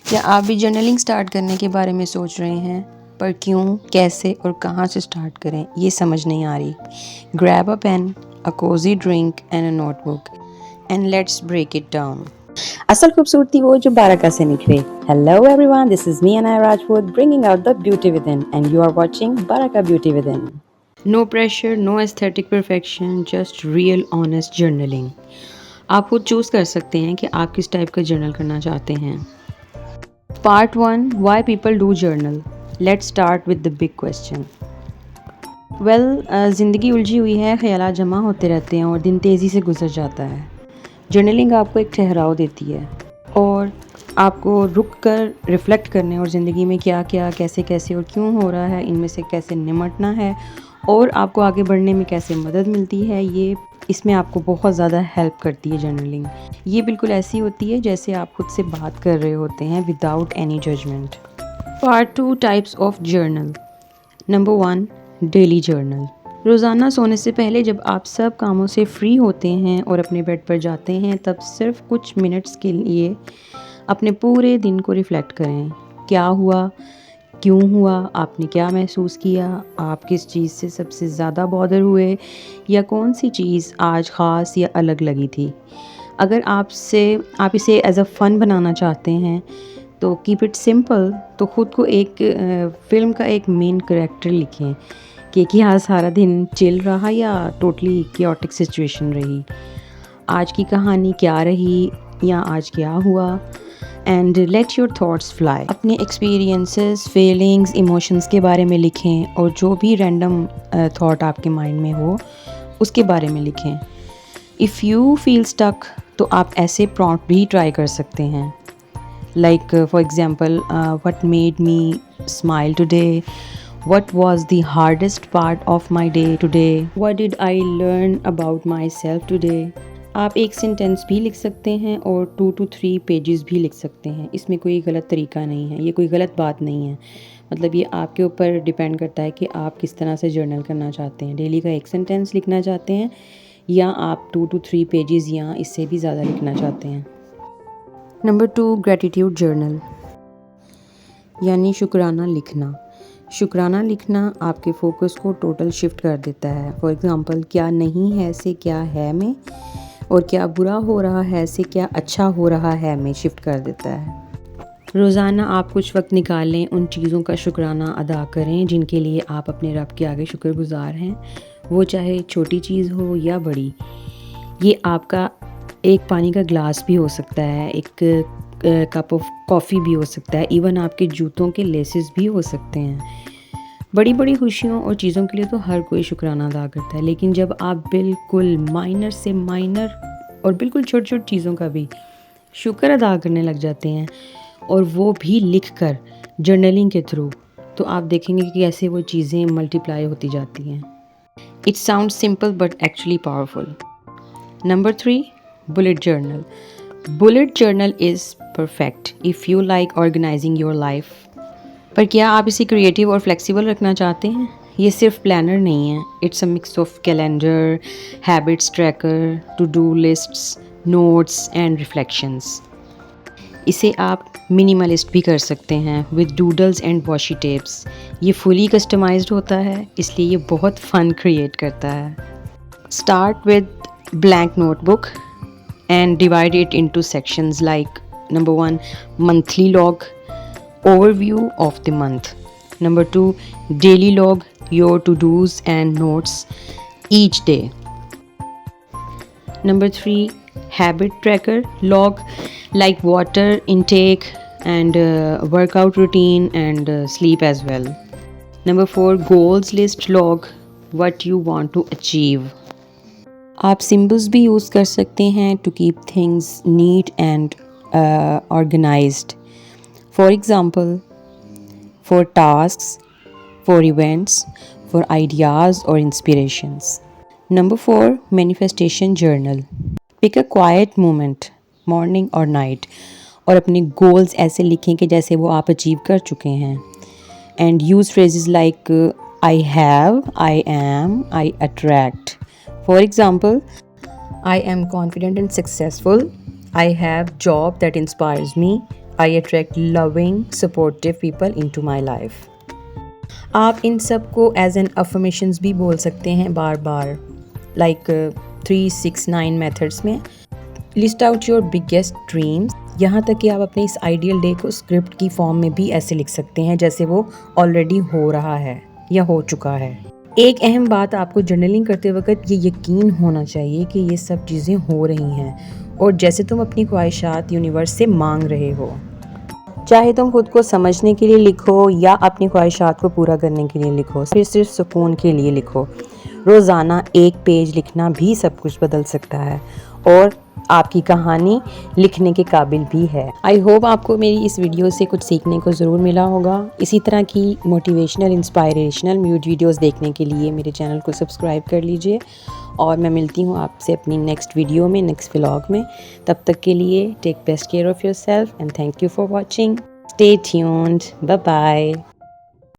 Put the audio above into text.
क्या आप भी जर्नलिंग स्टार्ट करने के बारे में सोच रहे हैं, पर क्यों, कैसे और कहाँ से स्टार्ट करें ये समझ नहीं आ रही? Grab a pen, a cozy drink and a notebook and let's break it down. असल खूबसूरती वो जो बारका से निकले। Hello everyone, this is me Anaya Rajput bringing out the beauty within and you are watching Barka beauty within. No pressure, no aesthetic perfection, just real honest journaling. आप खुद choose कर सकते हैं कि आप किस टाइप का जर्नल करना चाहते हैं। Part 1, why people do journal. Let's start with the big question. ज़िंदगी उलझी हुई है, ख्यालात जमा होते रहते हैं और दिन तेज़ी से गुजर जाता है। जर्नलिंग आपको एक ठहराव देती है और आपको रुक कर रिफ़्लेक्ट करने और ज़िंदगी में क्या क्या, कैसे कैसे और क्यों हो रहा है, इनमें से कैसे निमटना है और आपको आगे बढ़ने में कैसे मदद मिलती है, ये इसमें आपको बहुत ज़्यादा हेल्प करती है जर्नलिंग। ये बिल्कुल ऐसी होती है जैसे आप खुद से बात कर रहे होते हैं without any judgement. Part 2, types of journal. Number 1, daily journal. रोज़ाना सोने से पहले जब आप सब कामों से फ्री होते हैं और अपने बेड पर जाते हैं, तब सिर्फ कुछ मिनट्स के लिए अपने पूरे दिन को रिफ़्लेक्ट करें। क्या हुआ, क्यों हुआ, आपने क्या महसूस किया, आप किस चीज़ से सबसे ज़्यादा बॉदर हुए या कौन सी चीज़ आज ख़ास या अलग लगी थी। अगर आप इसे एज़ अ फ़न बनाना चाहते हैं तो कीप इट सिंपल, तो ख़ुद को एक फ़िल्म का एक मेन कैरेक्टर लिखें कि क्या सारा दिन चिल रहा या टोटली केओटिक सिचुएशन रही, आज की कहानी क्या रही या आज क्या हुआ। And let your thoughts fly. अपने एक्सपीरियंसेस, फीलिंग्स, इमोशंस के बारे में लिखें और जो भी रैंडम थॉट आपके माइंड में हो उसके बारे में लिखें। इफ़ यू फील स्टक तो आप ऐसे प्रॉम्प्ट भी ट्राई कर सकते हैं, like for example, what made me smile today, what was the hardest part of my day today, what did I learn about myself today। आप एक सेंटेंस भी लिख सकते हैं और 2 to 3 पेजेस भी लिख सकते हैं। इसमें कोई गलत तरीका नहीं है, ये कोई गलत बात नहीं है। मतलब ये आपके ऊपर डिपेंड करता है कि आप किस तरह से जर्नल करना चाहते हैं। डेली का एक सेंटेंस लिखना चाहते हैं या आप 2 to 3 पेजेस या इससे भी ज़्यादा लिखना चाहते हैं। नंबर 2, ग्रैटिट्यूड जर्नल, यानी शुक्राना लिखना। शुक्राना लिखना आपके फोकस को टोटल शिफ्ट कर देता है। फॉर एग्ज़ाम्पल, क्या नहीं है से क्या है में, और क्या बुरा हो रहा है से क्या अच्छा हो रहा है में शिफ्ट कर देता है। रोज़ाना आप कुछ वक्त निकालें, उन चीज़ों का शुक्राना अदा करें जिनके लिए आप अपने रब के आगे शुक्रगुजार हैं, वो चाहे छोटी चीज़ हो या बड़ी। ये आपका एक पानी का ग्लास भी हो सकता है, एक कप ऑफ कॉफ़ी भी हो सकता है, इवन आपके जूतों के लेसेस भी हो सकते हैं। बड़ी बड़ी खुशियों और चीज़ों के लिए तो हर कोई शुक्राना अदा करता है, लेकिन जब आप बिल्कुल माइनर से माइनर और बिल्कुल छोटी छोटी चीज़ों का भी शुक्र अदा करने लग जाते हैं और वो भी लिख कर जर्नलिंग के थ्रू, तो आप देखेंगे कि कैसे वो चीज़ें मल्टीप्लाई होती जाती हैं। It sound simple but actually powerful. Number 3, bullet journal. Bullet journal is perfect if you like organising your life. पर क्या आप इसे क्रिएटिव और फ्लेक्सिबल रखना चाहते हैं? ये सिर्फ प्लानर नहीं है, it's a mix of calendar, habits tracker, to do lists, notes and reflections. इसे आप मिनिमलिस्ट भी कर सकते हैं with doodles and washi tapes. ये फुली कस्टमाइज्ड होता है, इसलिए ये बहुत फन क्रिएट करता है। Start with blank notebook and divide it into sections like number 1, monthly log, overview of the month. Number 2, daily log, your to-dos and notes each day. Number 3, habit tracker log, like water intake and workout routine and sleep as well. Number 4, goals list log, what you want to achieve. आप symbols भी use कर सकते हैं to keep things neat and organised. For example, for tasks, for events, for ideas और inspirations. Number 4, manifestation journal. Pick a quiet moment, morning और night, और अपने goals ऐसे लिखें कि जैसे वो आप अचीव कर चुके हैं। And use phrases like I have, I am, I attract. For example, I am confident and successful. I have job that inspires me. I attract loving supportive people into my life. आप इन सब को as an affirmations भी बोल सकते हैं बार बार, like 3-6-9 methods में। List out your biggest dreams, यहाँ तक कि आप अपने इस आइडियल डे को स्क्रिप्ट की फॉर्म में भी ऐसे लिख सकते हैं जैसे वो ऑलरेडी हो रहा है या हो चुका है। एक अहम बात, आपको जर्नलिंग करते वक्त ये यकीन होना चाहिए कि ये सब चीज़ें हो रही हैं और जैसे तुम अपनी ख्वाहिशात यूनिवर्स से मांग रहे हो। चाहे तुम खुद को समझने के लिए लिखो या अपनी ख्वाहिशात को पूरा करने के लिए लिखो, फिर सिर्फ सुकून के लिए लिखो। रोज़ाना एक पेज लिखना भी सब कुछ बदल सकता है और आपकी कहानी लिखने के काबिल भी है। आई होप आपको मेरी इस वीडियो से कुछ सीखने को ज़रूर मिला होगा। इसी तरह की मोटिवेशनल इंस्पायरेशनल म्यूट वीडियोस देखने के लिए मेरे चैनल को सब्सक्राइब कर लीजिए और मैं मिलती हूँ आपसे अपनी नेक्स्ट वीडियो में, नेक्स्ट व्लॉग में। तब तक के लिए take best care of yourself and thank you for watching. Stay tuned, bye bye.